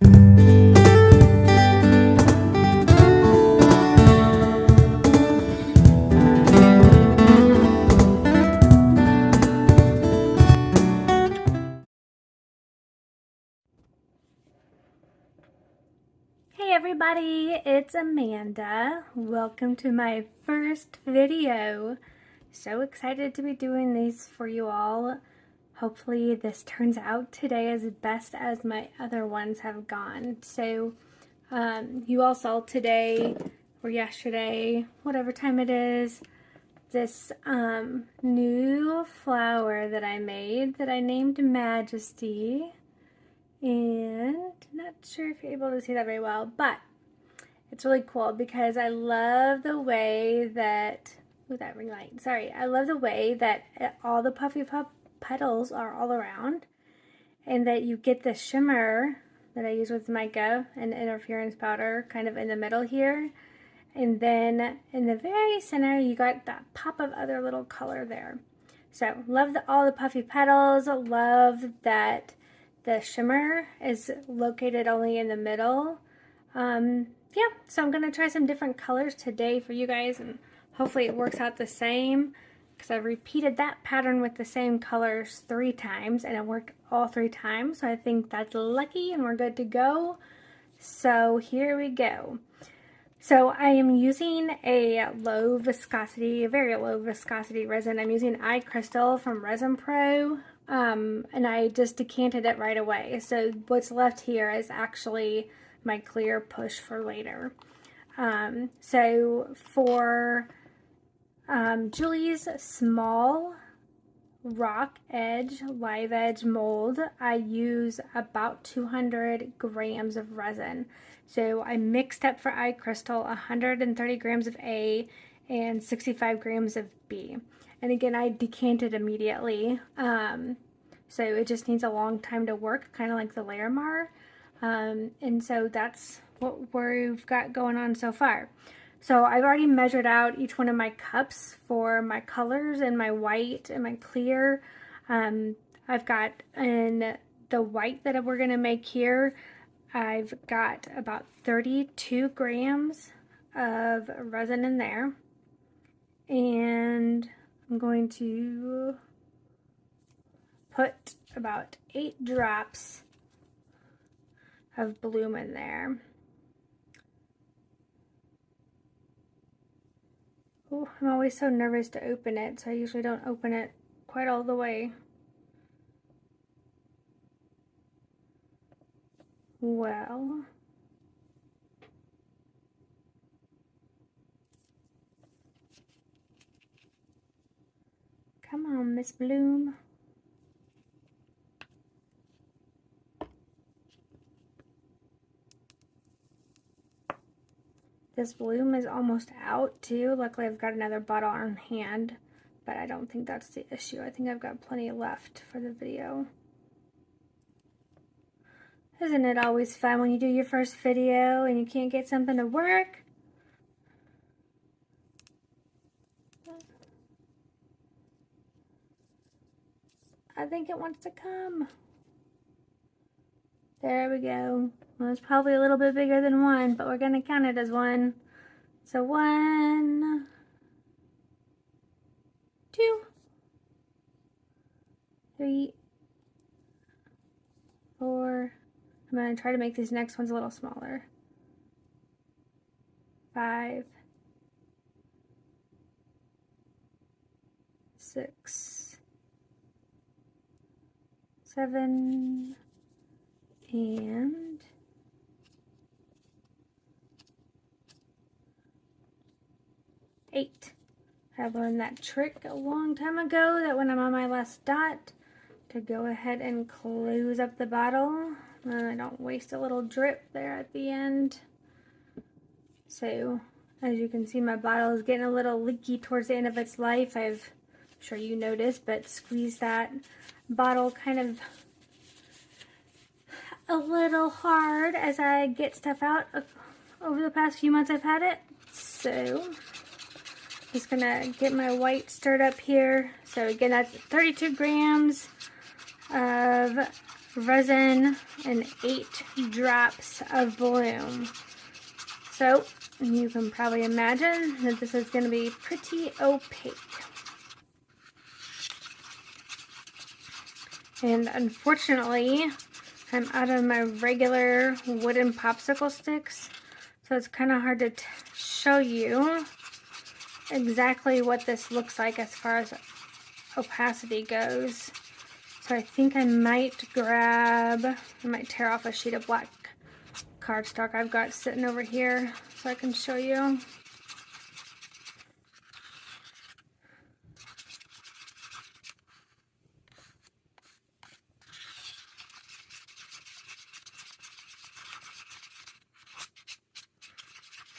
Hey everybody, it's Amanda. Welcome to my first video. So excited to be doing these for you all. Hopefully this turns out today as best as my other ones have gone. So you all saw today or yesterday, whatever time it is, this new flower that I made that I named Majesty. And not sure if you're able to see that very well, but it's really cool because I love the way that, that ring light, sorry, I love the way that all the puffy petals are all around, and that you get the shimmer that I use with Mica and interference powder kind of in the middle here, and then in the very center you got that pop of other little color there. So love all the puffy petals, love that the shimmer is located only in the middle. Yeah, so I'm gonna try some different colors today for you guys, and hopefully it works out the same, because I've repeated that pattern with the same colors 3 times and it worked all 3 times. So I think that's lucky and we're good to go. So here we go. So I am using a low viscosity, a very low viscosity resin. I'm using iCrystal from ResinPro. And I just decanted it right away. So what's left here is actually my clear push for later. So for Julie's small rock edge, live edge mold, I use about 200 grams of resin. So I mixed up for iCrystal 130 grams of A and 65 grams of B. And again, I decanted immediately, so it just needs a long time to work, kind of like the layer mar. And so that's what we've got going on so far. So I've already measured out each one of my cups for my colors and my white and my clear. I've got in the white that we're going to make here, I've got about 32 grams of resin in there. And I'm going to put about 8 drops of bloom in there. Oh, I'm always so nervous to open it, so I usually don't open it quite all the way. Well, come on, Miss Bloom. This bloom is almost out too. Luckily I've got another bottle on hand, but I don't think that's the issue. I think I've got plenty left for the video. Isn't it always fun when you do your first video and you can't get something to work? I think it wants to come. There we go. Well, it's probably a little bit bigger than 1, but we're going to count it as 1. So 1, 2, 3, 4. I'm going to try to make these next ones a little smaller. 5, 6, 7, and 8. I learned that trick a long time ago, that when I'm on my last dot, to go ahead and close up the bottle, and I don't waste a little drip there at the end. So as you can see, my bottle is getting a little leaky towards the end of its life. I'm sure you noticed, but squeeze that bottle kind of a little hard as I get stuff out over the past few months I've had it. So just gonna get my white stirred up here. So again, that's 32 grams of resin and 8 drops of bloom. So you can probably imagine that this is going to be pretty opaque. And unfortunately, I'm out of my regular wooden popsicle sticks, so it's kind of hard to show you exactly what this looks like as far as opacity goes. So I think I might tear off a sheet of black cardstock I've got sitting over here so I can show you.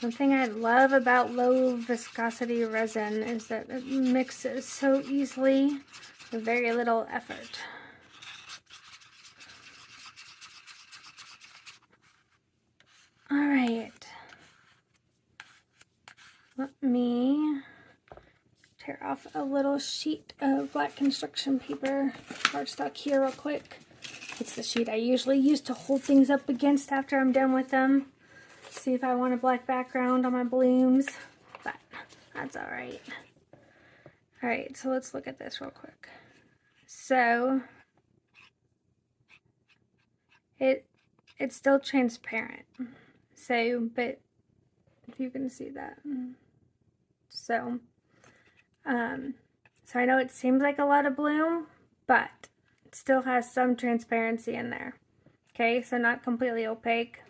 One thing I love about low viscosity resin is that it mixes so easily with very little effort. All right, let me tear off a little sheet of black construction paper cardstock here real quick. It's the sheet I usually use to hold things up against after I'm done with them. See if I want a black background on my blooms, but that's all right. All right, so let's look at this real quick. So it's still transparent. So, but if you can see that. So I know it seems like a lot of bloom, but it still has some transparency in there. Okay, so not completely opaque,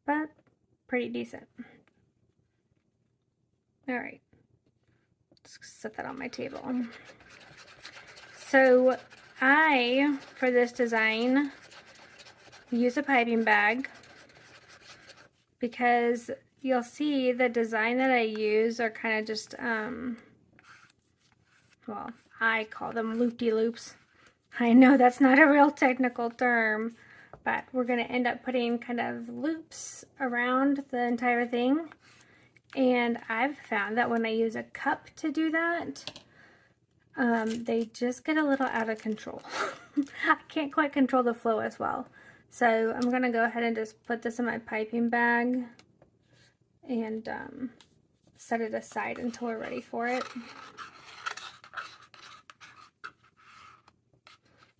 but pretty decent. All right, let's set that on my table. So for this design, use a piping bag because you'll see the design that I use are kind of just, well, I call them loop-de-loops. I know that's not a real technical term, but we're going to end up putting kind of loops around the entire thing. And I've found that when I use a cup to do that, they just get a little out of control. I can't quite control the flow as well. So I'm going to go ahead and just put this in my piping bag and set it aside until we're ready for it.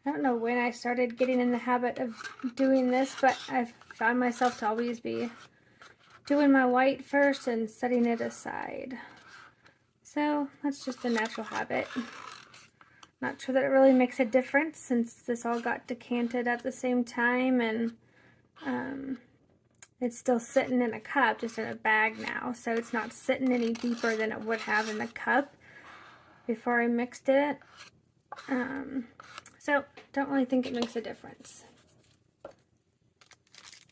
I don't know when I started getting in the habit of doing this, but I've found myself to always be doing my white first and setting it aside. So that's just a natural habit. Not sure that it really makes a difference since this all got decanted at the same time, and it's still sitting in a cup, just in a bag now, so it's not sitting any deeper than it would have in the cup before I mixed it. So don't really think it makes a difference.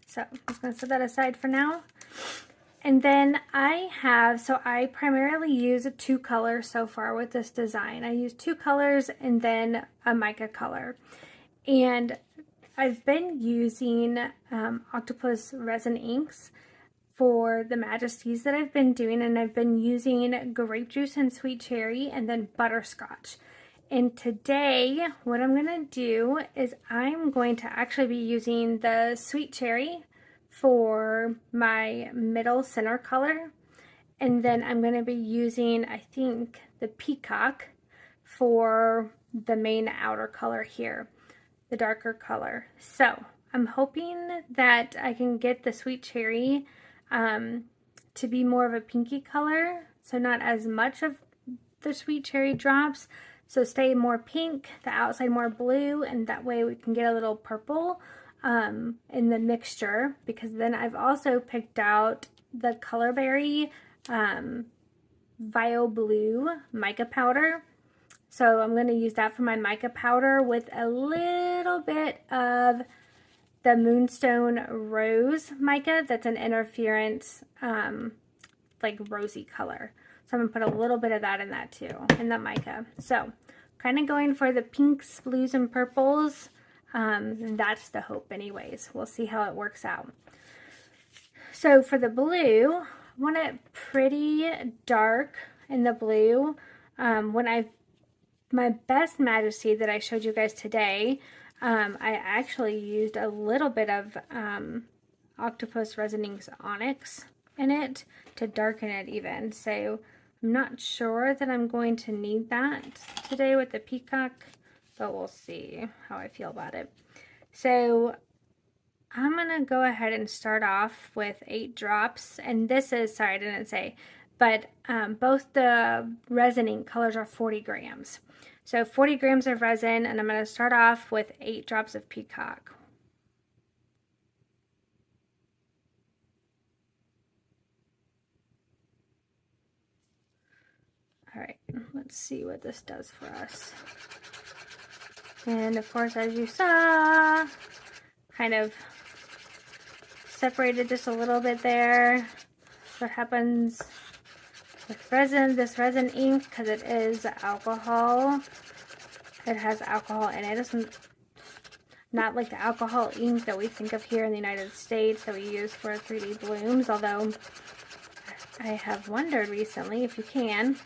So I'm just going to set that aside for now. And then I primarily use 2 colors so far with this design. I use 2 colors and then a mica color. And I've been using Octopus Resin Inks for the Majesties that I've been doing, and I've been using grape juice and sweet cherry and then butterscotch. And today what I'm going to do is I'm going to actually be using the sweet cherry for my middle center color, and then I'm going to be using, I think, the peacock for the main outer color here, the darker color. So I'm hoping that I can get the sweet cherry to be more of a pinky color, so not as much of the sweet cherry drops, so stay more pink, the outside more blue, and that way we can get a little purple in the mixture, because then I've also picked out the Colorberry Vio Blue mica powder. So I'm going to use that for my mica powder with a little bit of the Moonstone Rose mica that's an interference like rosy color. So I'm going to put a little bit of that in that too, in the mica. So kind of going for the pinks, blues, and purples. That's the hope anyways. We'll see how it works out. So for the blue, I want it pretty dark in the blue. My best Majesty that I showed you guys today, I actually used a little bit of Octopus Resin Inks Onyx in it to darken it even. So I'm not sure that I'm going to need that today with the peacock, but we'll see how I feel about it. So I'm gonna go ahead and start off with 8 drops, and this is, sorry I didn't say, but both the resin ink colors are 40 grams. So 40 grams of resin, and I'm gonna start off with 8 drops of peacock. All right, let's see what this does for us. And of course, as you saw, kind of separated just a little bit there. What happens with resin, this resin ink, because it is alcohol, it has alcohol in it. It's not like the alcohol ink that we think of here in the United States that we use for 3D blooms, although I have wondered recently if you can.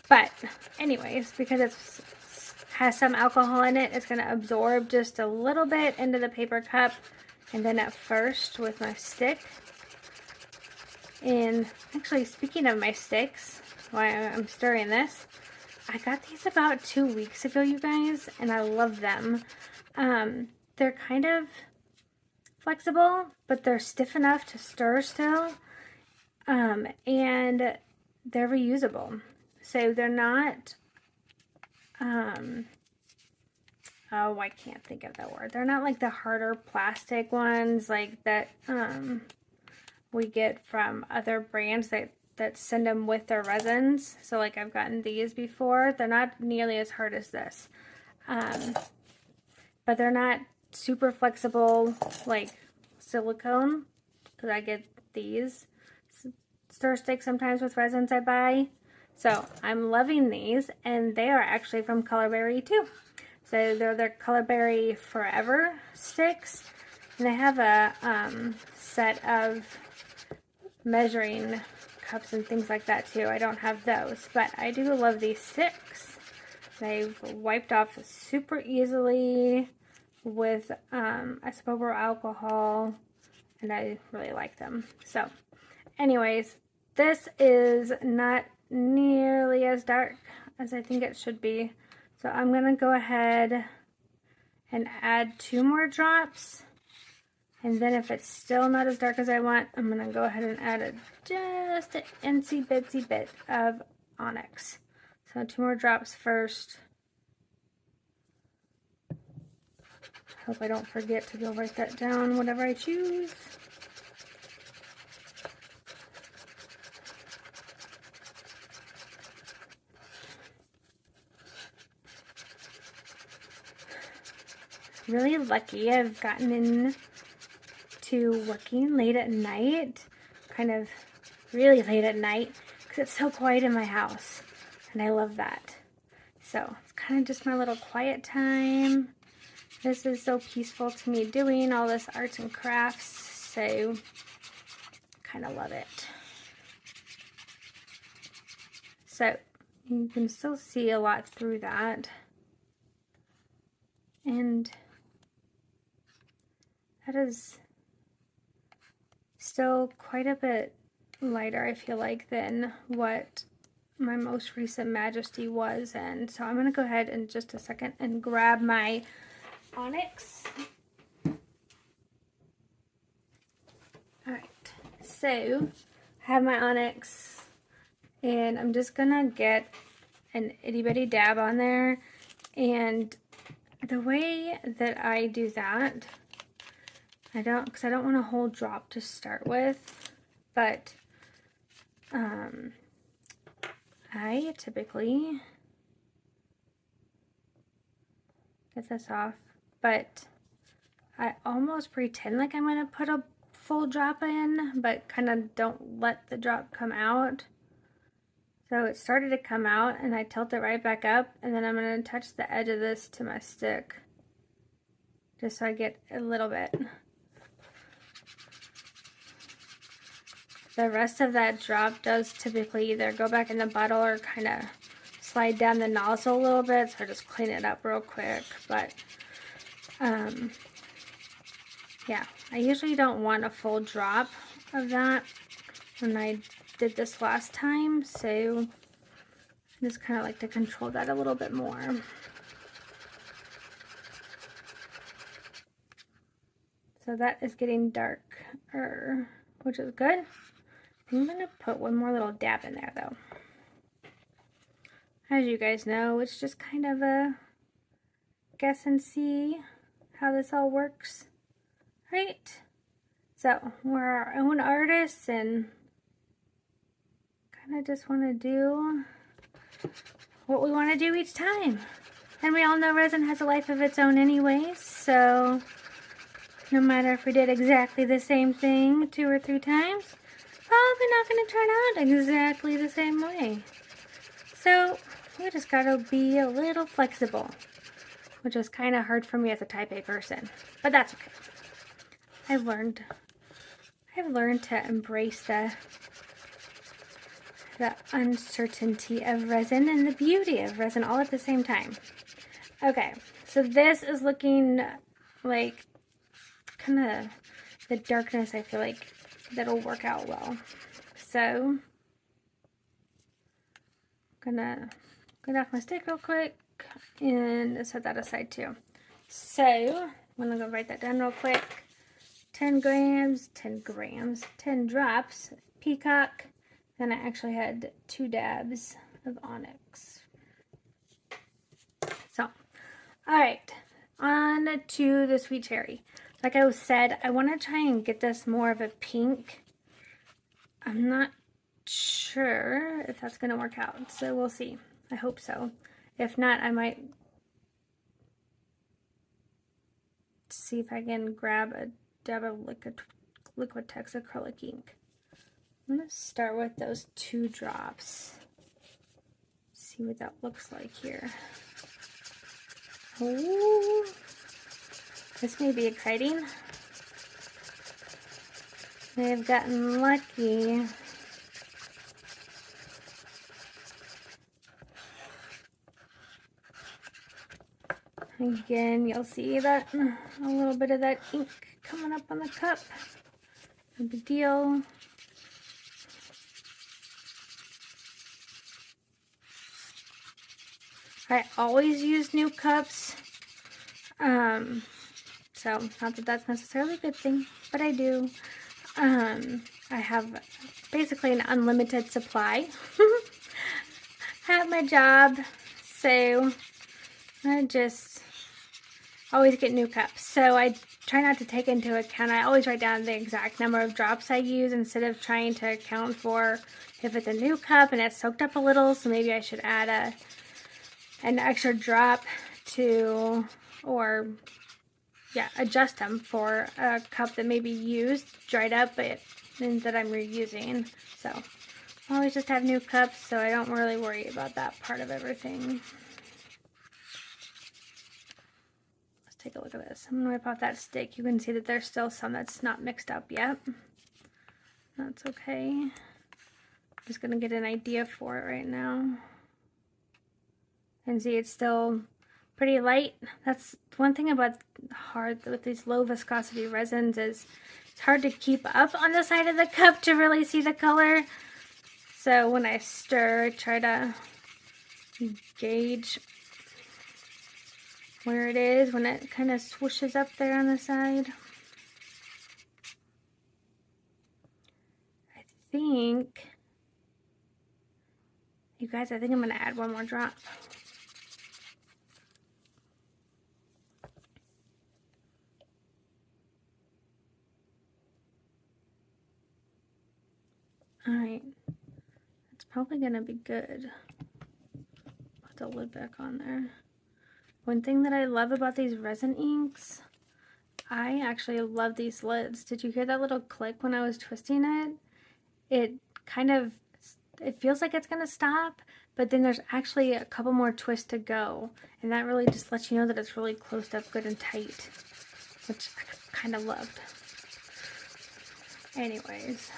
But anyways, because it has some alcohol in it, it's going to absorb just a little bit into the paper cup. And then at first with my stick, and actually speaking of my sticks, while I'm stirring this, I got these about 2 weeks ago, you guys, and I love them. They're kind of flexible, but they're stiff enough to stir still, and they're reusable. So they're not, oh, I can't think of that word. They're not like the harder plastic ones like that we get from other brands that send them with their resins. So like I've gotten these before. They're not nearly as hard as this. But they're not super flexible like silicone, because I get these stir sticks sometimes with resins I buy. So I'm loving these, and they are actually from Colorberry too. So they're their Colorberry Forever sticks, and they have a set of measuring cups and things like that too. I don't have those, but I do love these sticks. They've wiped off super easily with isopropyl alcohol, and I really like them. So anyways, this is not nearly as dark as I think it should be. So I'm going to go ahead and add 2 more drops. And then if it's still not as dark as I want, I'm going to go ahead and add just an itsy bitsy bit of onyx. So 2 more drops first. Hope I don't forget to go write that down, whatever I choose. Really lucky. I've gotten into working late at night, kind of really late at night, because it's so quiet in my house, and I love that. So it's kind of just my little quiet time. This is so peaceful to me doing all this arts and crafts, so kind of love it. So you can still see a lot through that, and that is still quite a bit lighter, I feel like, than what my most recent Majesty was. And so I'm going to go ahead in just a second and grab my onyx. Alright, so I have my onyx, and I'm just going to get an itty bitty dab on there. And the way that I do that, because I don't want a whole drop to start with, but I typically get this off, but I almost pretend like I'm going to put a full drop in, but kind of don't let the drop come out. So it started to come out, and I tilt it right back up, and then I'm going to touch the edge of this to my stick, just so I get a little bit. The rest of that drop does typically either go back in the bottle or kind of slide down the nozzle a little bit, so I just clean it up real quick. But yeah, I usually don't want a full drop of that when I did this last time, so I just kind of like to control that a little bit more. So that is getting darker, which is good. I'm going to put one more little dab in there though. As you guys know, it's just kind of a guess and see how this all works, right? So we're our own artists and kind of just want to do what we want to do each time. And we all know resin has a life of its own anyways, so no matter if we did exactly the same thing 2 or 3 times, probably not going to turn out exactly the same way. So we just got to be a little flexible, which is kind of hard for me as a type A person, but that's okay. I've learned to embrace the uncertainty of resin and the beauty of resin all at the same time. Okay, so this is looking like kind of the darkness. I feel like that'll work out well. So I'm gonna get off my stick real quick and set that aside too. So I'm gonna go write that down real quick. 10 drops of peacock. Then I actually had 2 dabs of onyx. So, all right, on to the sweet cherry. Like I said, I want to try and get this more of a pink. I'm not sure if that's going to work out, so we'll see. I hope so. If not, I might see if I can grab a dab of Liquitex acrylic ink. I'm going to start with those 2 drops. See what that looks like here. Oh, this may be exciting. May have gotten lucky. Again, you'll see that a little bit of that ink coming up on the cup. No big deal. I always use new cups, so not that that's necessarily a good thing, but I do. I have basically an unlimited supply at my job, so I just always get new cups. So I try not to take into account, I always write down the exact number of drops I use instead of trying to account for if it's a new cup and it's soaked up a little, so maybe I should add an extra drop to, or yeah, adjust them for a cup that may be used, dried up, but that I'm reusing. So I always just have new cups, so I don't really worry about that part of everything. Let's take a look at this. I'm gonna wipe off that stick. You can see that there's still some that's not mixed up yet. That's okay. I'm just gonna get an idea for it right now. And see, it's still pretty light. That's one thing about hard with these low viscosity resins is it's hard to keep up on the side of the cup to really see the color. So when I stir, I try to gauge where it is when it kind of swooshes up there on the side. I think, you guys, I think I'm gonna add one more drop. Alright, it's probably gonna be good. Put the lid back on there. One thing that I love about these resin inks, I actually love these lids. Did you hear that little click when I was twisting it? It kind of, it feels like it's gonna stop, but then there's actually a couple more twists to go. And that really just lets you know that it's really closed up good and tight, which I kind of loved. Anyways.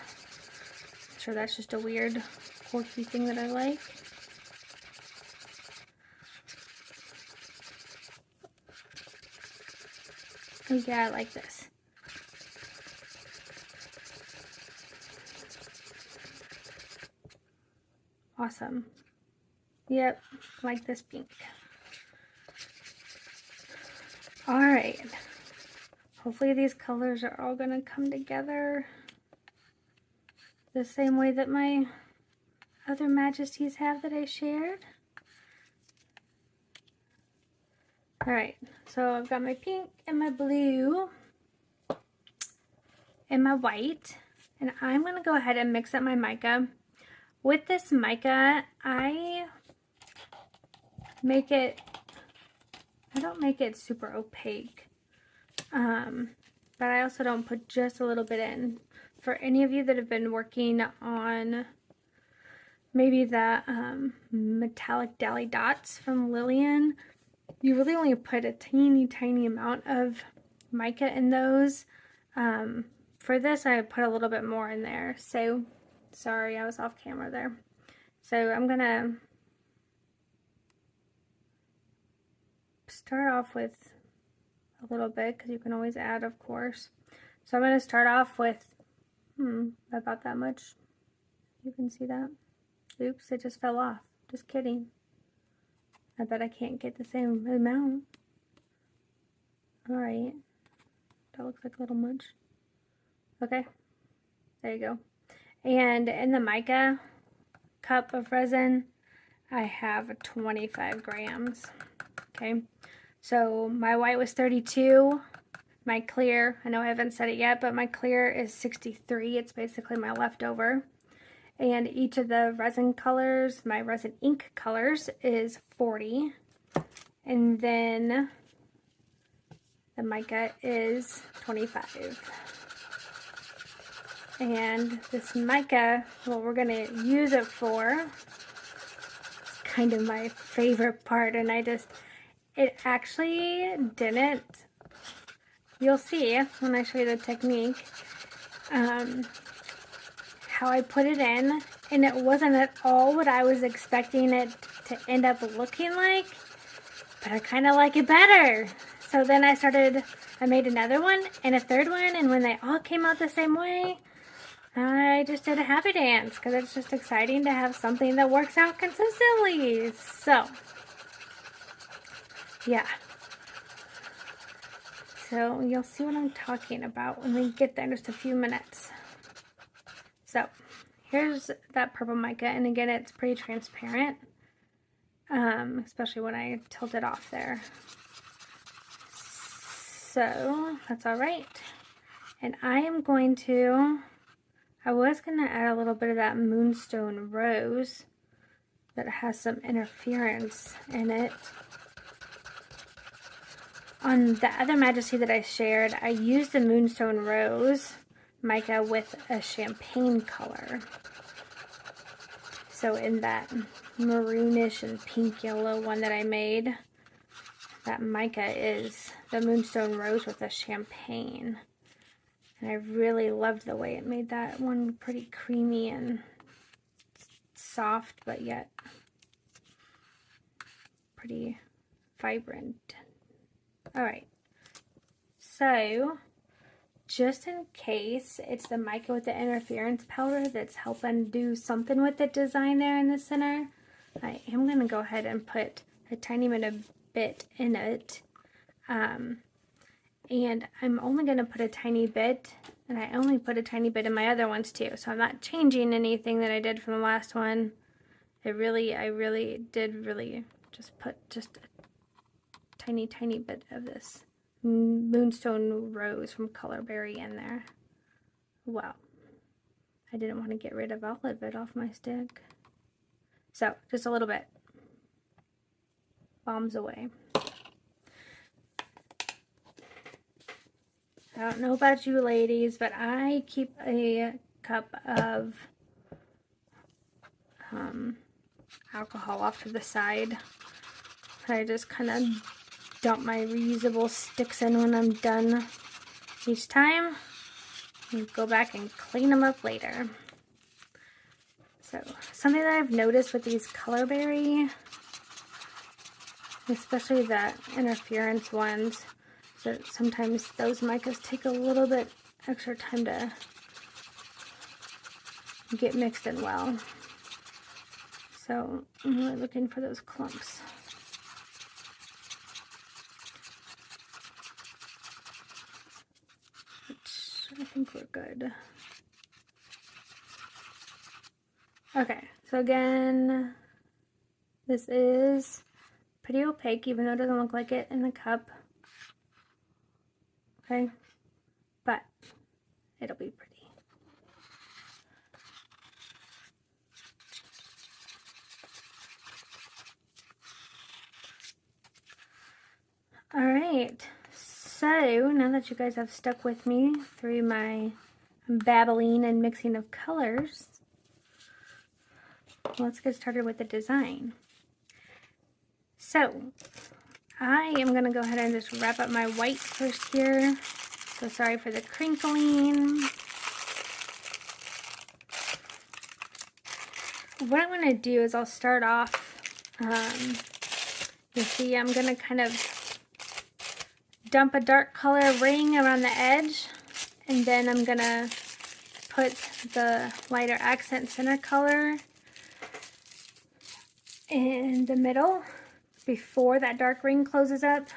Sure, that's just a weird quirky thing that I like. Oh yeah, I like this. Awesome. Yep, like this pink. Alright. Hopefully these colors are all going to come together the same way that my other Majesties have that I shared. Alright, so I've got my pink and my blue and my white, and I'm going to go ahead and mix up my mica. With this mica, I don't make it super opaque, but I also don't put just a little bit in. For any of you that have been working on maybe the metallic dally dots from Lilian, you really only put a tiny amount of mica in those. For this, I put a little bit more in there. So, sorry, I was off camera there. So I'm gonna start off with a little bit, because you can always add, of course. So I'm gonna start off with about that much. You can see that. Oops, it just fell off. Just kidding. I bet I can't get the same amount. Alright. That looks like a little much. Okay. There you go. And in the mica cup of resin, I have 25 grams. Okay. So my white was 32. My clear, I know I haven't said it yet, but my clear is 63. It's basically my leftover. And each of the resin colors, my resin ink colors, is 40. And then the mica is 25. And this mica, what we're going to use it for, is kind of my favorite part. And it actually didn't, you'll see when I show you the technique, how I put it in, and it wasn't at all what I was expecting it to end up looking like, but I kind of like it better. So then I made another one and a third one, and when they all came out the same way, I just did a happy dance, because it's just exciting to have something that works out consistently. So, yeah. So you'll see what I'm talking about when we get there in just a few minutes. So here's that purple mica, and again, it's pretty transparent, especially when I tilt it off there. So that's all right. And I was going to add a little bit of that moonstone rose that has some interference in it. On the other Majesty that I shared, I used the moonstone rose mica with a champagne color. So in that maroonish and pink yellow one that I made, that mica is the moonstone rose with a champagne. And I really loved the way it made that one pretty creamy and soft, but yet pretty vibrant. Alright, so just in case it's the mica with the interference powder that's helping do something with the design there in the center, I am going to go ahead and put a tiny bit in it. And I'm only going to put a tiny bit, and I only put a tiny bit in my other ones too, so I'm not changing anything that I did from the last one. I really did just put just a tiny bit of this moonstone rose from Colorberry in there. Wow. I didn't want to get rid of all of it off my stick. So, just a little bit. Bombs away. I don't know about you ladies, but I keep a cup of alcohol off to the side. I just kind of dump my reusable sticks in when I'm done each time, and go back and clean them up later. So, something that I've noticed with these Colorberry, especially the interference ones, So sometimes those micas take a little bit extra time to get mixed in well. So I'm really looking for those clumps. Which I think we're good. Okay, so again, this is pretty opaque, even though it doesn't look like it in the cup. Okay, but it'll be pretty. All right, so now that you guys have stuck with me through my babbling and mixing of colors, let's get started with the design. So I am going to go ahead and just wrap up my white first here. So sorry for the crinkling. What I'm going to do is I'll start off, you see I'm going to kind of dump a dark color ring around the edge, and then I'm going to put the lighter accent center color in the middle before that dark ring closes up.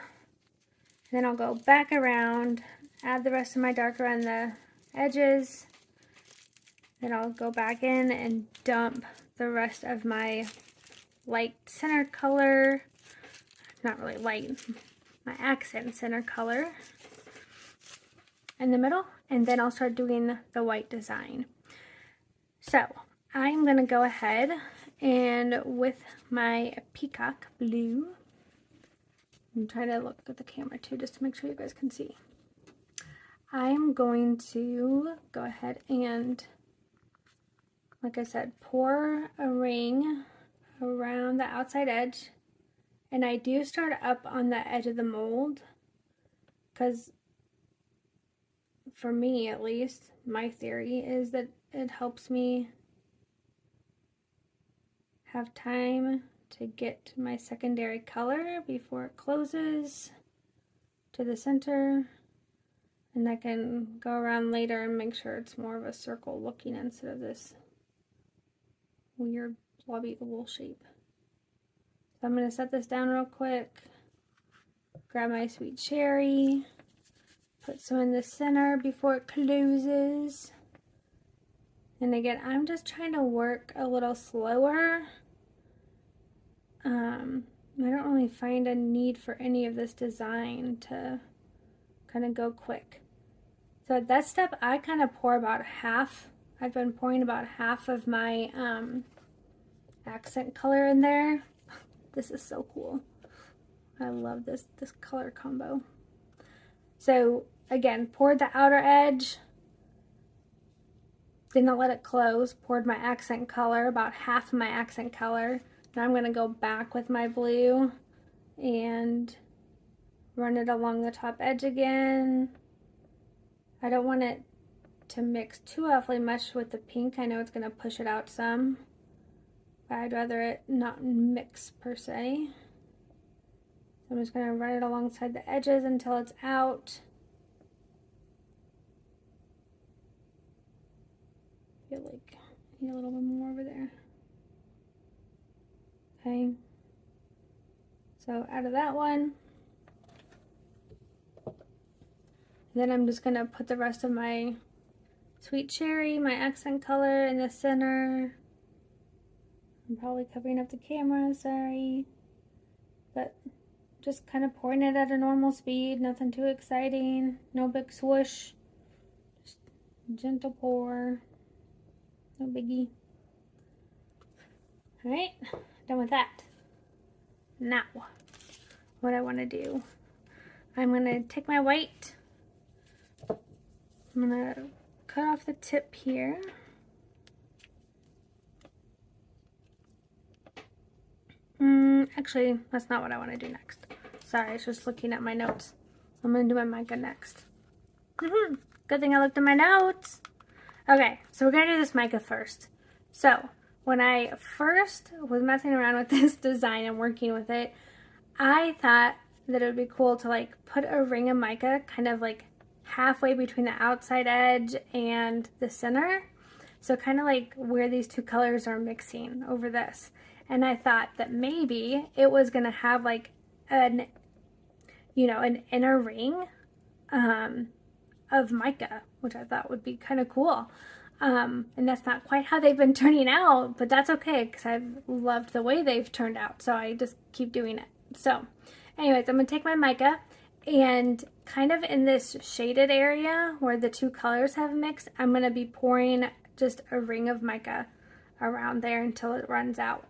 And then I'll go back around, add the rest of my dark around the edges. Then I'll go back in and dump the rest of my light center color, not really light, my accent center color in the middle, and then I'll start doing the white design. So I'm going to go ahead and with my peacock blue, I'm trying to look at the camera too just to make sure you guys can see. I'm going to go ahead and, like I said, pour a ring around the outside edge. And I do start up on the edge of the mold because, for me at least, my theory is that it helps me have time to get my secondary color before it closes to the center. And I can go around later and make sure it's more of a circle looking instead of this weird blobby oval shape. So I'm going to set this down real quick, grab my sweet cherry, put some in the center before it closes. And again, I'm just trying to work a little slower. I don't really find a need for any of this design to kind of go quick. So at that step, I kind of pour about half. I've been pouring about half of my accent color in there. This is so cool. I love this color combo. So again, poured the outer edge, didn't let it close, poured my accent color, about half of my accent color. Now I'm going to go back with my blue and run it along the top edge again. I don't want it to mix too awfully much with the pink. I know it's going to push it out some. I'd rather it not mix per se. So I'm just going to run it alongside the edges until it's out. I feel like I need a little bit more over there. Okay. So out of that one. Then I'm just going to put the rest of my sweet cherry, my accent color in the center. I'm probably covering up the camera, sorry. But just kind of pouring it at a normal speed, nothing too exciting, no big swoosh. Just gentle pour, no biggie. Alright, done with that. Now, what I want to do, I'm going to take my white, I'm going to cut off the tip here. Actually, that's not what I want to do next. Sorry, I was just looking at my notes. I'm going to do my Mica next. Good thing I looked at my notes. Okay, so we're going to do this Mica first. So, when I first was messing around with this design and working with it, I thought that it would be cool to like put a ring of mica kind of like halfway between the outside edge and the center. So kind of like where these two colors are mixing over this. And I thought that maybe it was going to have like an, you know, an inner ring of mica, which I thought would be kind of cool. And that's not quite how they've been turning out, but that's okay because I've loved the way they've turned out. So I just keep doing it. So anyways, I'm going to take my mica and kind of in this shaded area where the two colors have mixed, I'm going to be pouring just a ring of mica around there until it runs out.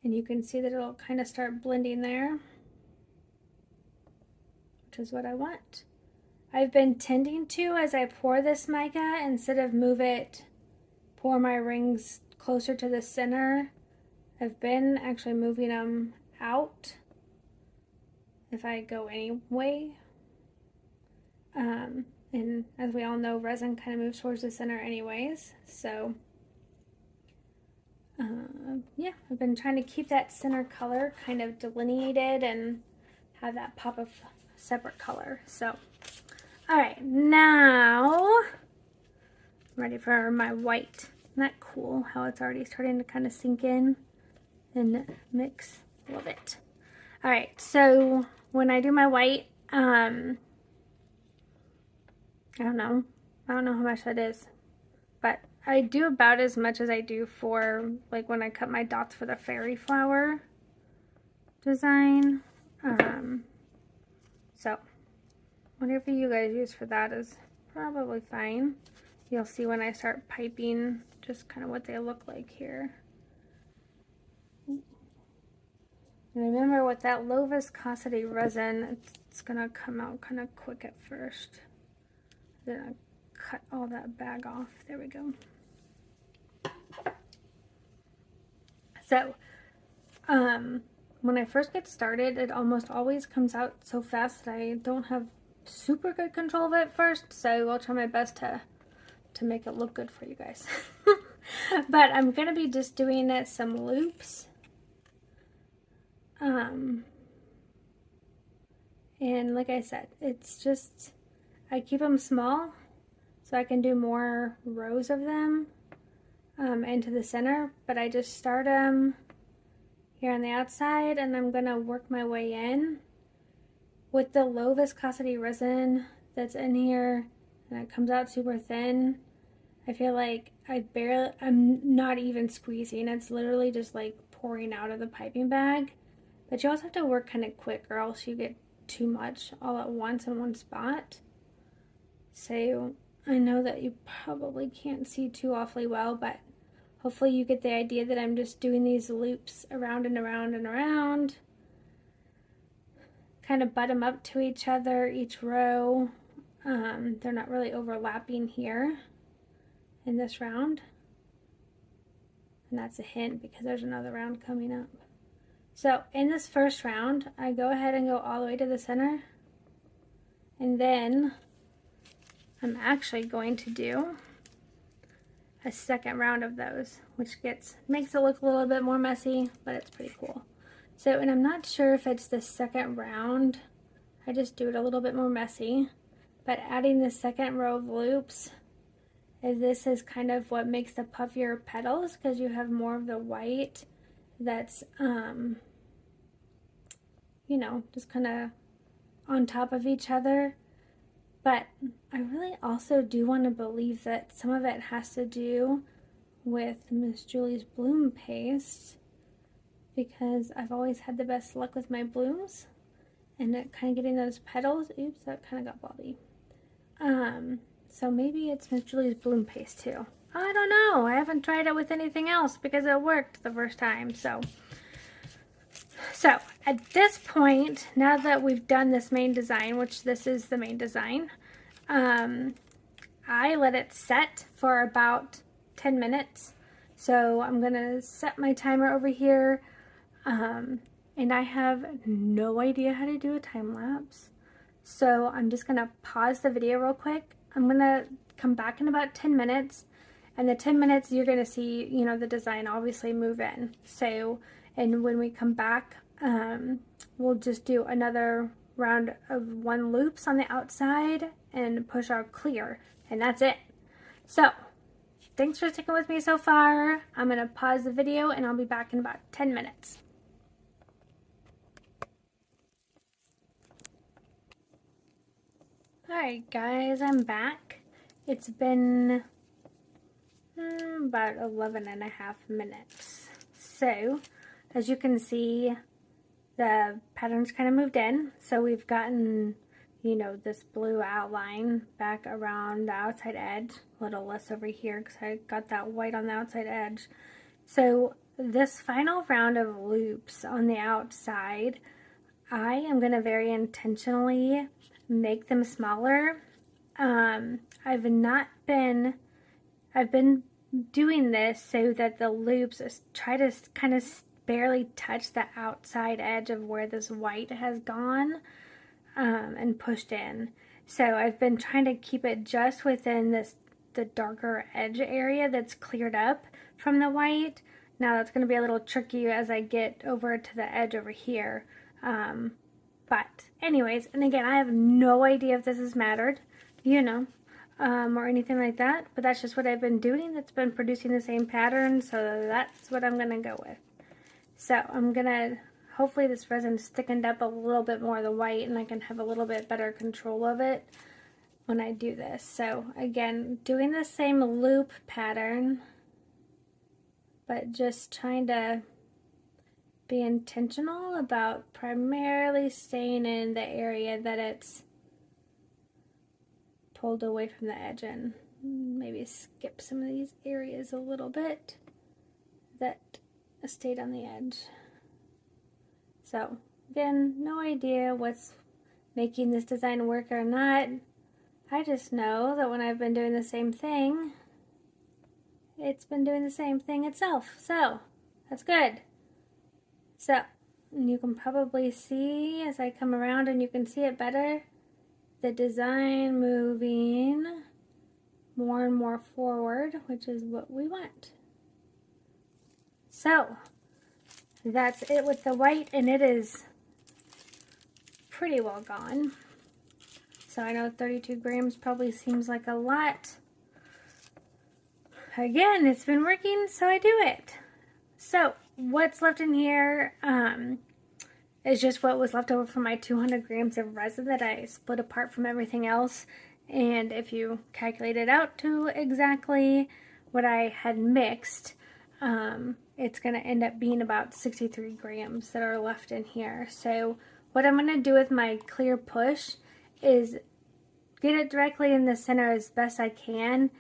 And you can see that it'll kind of start blending there, which is what I want. I've been tending to, as I pour this mica, instead of pour my rings closer to the center, I've been actually moving them out if I go anyway. And as we all know, resin kind of moves towards the center anyways, so yeah, I've been trying to keep that center color kind of delineated and have that pop of separate color. So all right, now I'm ready for my white. Isn't that cool how it's already starting to kind of sink in and mix? Love it. All right, so when I do my white, I don't know how much that is, but I do about as much as I do for like when I cut my dots for the fairy flower design. So whatever you guys use for that is probably fine. You'll see when I start piping just kind of what they look like here. And remember with that low viscosity resin, it's gonna come out kind of quick at first. Then I cut all that bag off. There we go. So, when I first get started, it almost always comes out so fast that I don't have super good control of it first. So I'll try my best to make it look good for you guys. But I'm gonna be just doing some loops. And like I said, it's just, I keep them small so I can do more rows of them into the center, but I just start them here on the outside and I'm gonna work my way in with the low viscosity resin that's in here, and it comes out super thin. I feel like I'm not even squeezing, it's literally just like pouring out of the piping bag. But you also have to work kind of quick or else you get too much all at once in one spot. So I know that you probably can't see too awfully well, but hopefully you get the idea that I'm just doing these loops around and around and around. Kind of butt them up to each other, each row. They're not really overlapping here in this round. And that's a hint because there's another round coming up. So in this first round, I go ahead and go all the way to the center. And then I'm actually going to do a second round of those, which makes it look a little bit more messy, but it's pretty cool. So, and I'm not sure if it's the second round. I just do it a little bit more messy. But adding the second row of loops, this is kind of what makes the puffier petals, because you have more of the white that's, you know, just kind of on top of each other. But I really also do want to believe that some of it has to do with Miss Julie's bloom paste, because I've always had the best luck with my blooms and it kind of getting those petals. Oops, that kind of got bobby. So maybe it's Miss Julie's bloom paste too. I don't know. I haven't tried it with anything else because it worked the first time. So at this point, now that we've done this main design, which this is the main design, I let it set for about 10 minutes. So I'm gonna set my timer over here, and I have no idea how to do a time lapse. So I'm just gonna pause the video real quick. I'm gonna come back in about 10 minutes and the 10 minutes you're going to see, you know, the design obviously move in. So, and when we come back, we'll just do another round of 1 loops on the outside and push our clear, and that's it. So thanks for sticking with me so far. I'm going to pause the video and I'll be back in about 10 minutes. Alright guys, I'm back. It's been about 11.5 minutes. So, as you can see, the pattern's kind of moved in. So we've gotten, you know, this blue outline back around the outside edge. A little less over here because I got that white on the outside edge. So this final round of loops on the outside, I am going to very intentionally make them smaller. I've been doing this so that the loops try to kind of barely touch the outside edge of where this white has gone and pushed in. So I've been trying to keep it just within the darker edge area that's cleared up from the white. Now that's going to be a little tricky as I get over to the edge over here. But anyways, and again, I have no idea if this has mattered, you know, or anything like that, but that's just what I've been doing. It's been producing the same pattern, so that's what I'm going to go with. So I'm going to, hopefully this resin's thickened up a little bit more of the white and I can have a little bit better control of it when I do this. So again, doing the same loop pattern, but just trying to be intentional about primarily staying in the area that it's pulled away from the edge, and maybe skip some of these areas a little bit that stayed on the edge. So again, no idea what's making this design work or not. I just know that when I've been doing the same thing, it's been doing the same thing itself. So that's good. So you can probably see as I come around, and you can see it better, the design moving more and more forward, which is what we want. So that's it with the white, and it is pretty well gone. So I know 32 grams probably seems like a lot. Again, it's been working, so I do it. So what's left in here is just what was left over from my 200 grams of resin that I split apart from everything else. And if you calculate it out to exactly what I had mixed, it's going to end up being about 63 grams that are left in here. So what I'm going to do with my clear push is get it directly in the center as best I can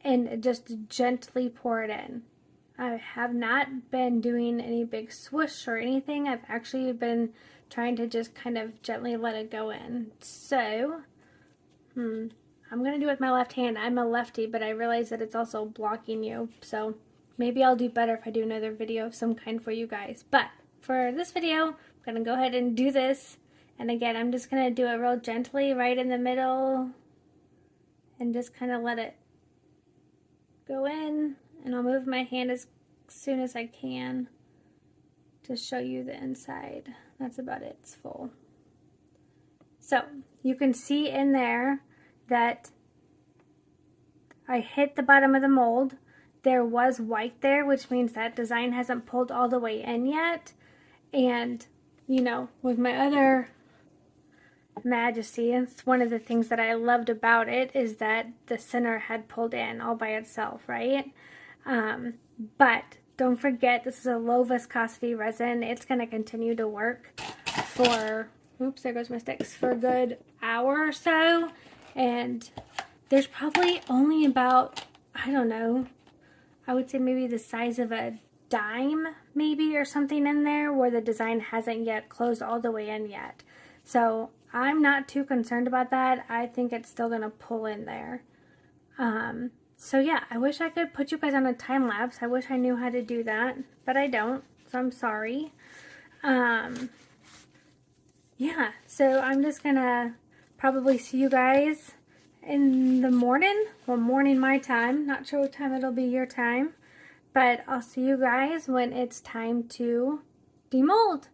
and just gently pour it in. I have not been doing any big swoosh or anything. I've actually been trying to just kind of gently let it go in. So, I'm going to do it with my left hand. I'm a lefty, but I realize that it's also blocking you. So maybe I'll do better if I do another video of some kind for you guys. But for this video, I'm going to go ahead and do this. And again, I'm just going to do it real gently right in the middle and just kind of let it go in. And I'll move my hand as soon as I can to show you the inside. That's about it. It's full. So you can see in there that I hit the bottom of the mold. There was white there, which means that design hasn't pulled all the way in yet. And, you know, with my other Majesty, it's one of the things that I loved about it is that the center had pulled in all by itself, right? But don't forget, this is a low viscosity resin. It's going to continue to work for, oops, there goes my sticks, for a good hour or so. And there's probably only about, I don't know, I would say maybe the size of a dime maybe or something in there where the design hasn't yet closed all the way in yet. So I'm not too concerned about that. I think it's still going to pull in there. So yeah, I wish I could put you guys on a time lapse. I wish I knew how to do that, but I don't, so I'm sorry. Yeah, so I'm just gonna probably see you guys in the morning. Well, morning my time. Not sure what time it'll be your time. But I'll see you guys when it's time to demold.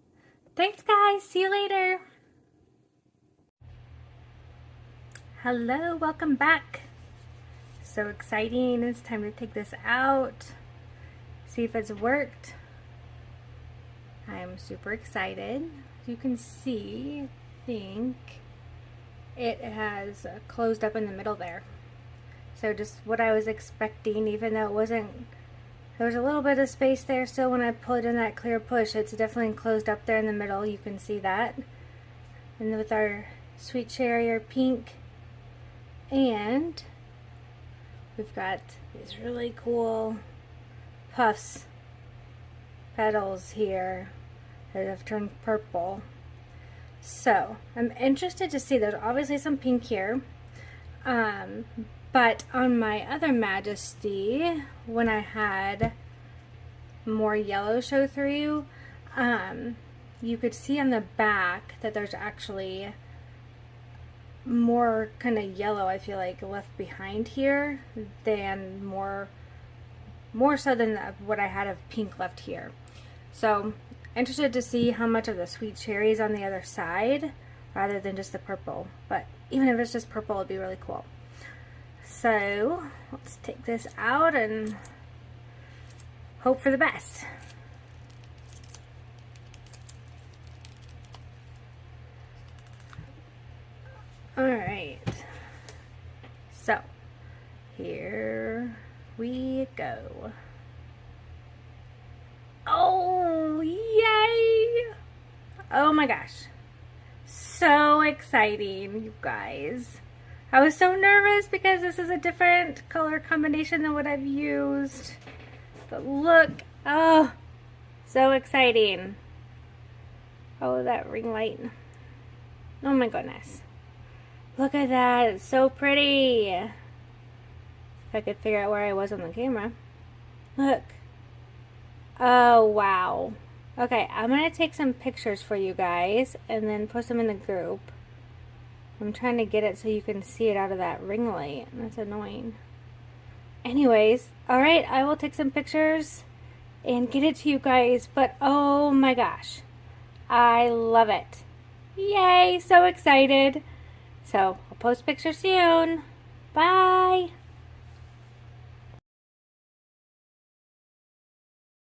Thanks, guys. See you later. Hello, welcome back. So exciting. It's time to take this out. See if it's worked. I am super excited. As you can see, I think it has closed up in the middle there. So just what I was expecting, even though it wasn't, there was a little bit of space there still when I put in that clear push. It's definitely closed up there in the middle. You can see that. And with our sweet cherry or pink, and we've got these really cool puffs, petals here that have turned purple. So I'm interested to see, there's obviously some pink here, but on my other Majesty, when I had more yellow show through, you could see on the back that there's actually more kind of yellow, I feel like, left behind here than more so than what I had of pink left here. So interested to see how much of the sweet cherry is on the other side rather than just the purple, but even if it's just purple, it'd be really cool. So let's take this out and hope for the best. Alright, so here we go. Oh, yay! Oh my gosh. So exciting, you guys. I was so nervous because this is a different color combination than what I've used. But look, oh, so exciting. Oh, that ring light. Oh my goodness. Look at that, it's so pretty. If I could figure out where I was on the camera. Look. Oh, wow. Okay, I'm going to take some pictures for you guys and then post them in the group. I'm trying to get it so you can see it out of that ring light. That's annoying. Anyways, alright, I will take some pictures and get it to you guys. But oh my gosh, I love it. Yay, so excited. So, I'll post pictures soon. Bye.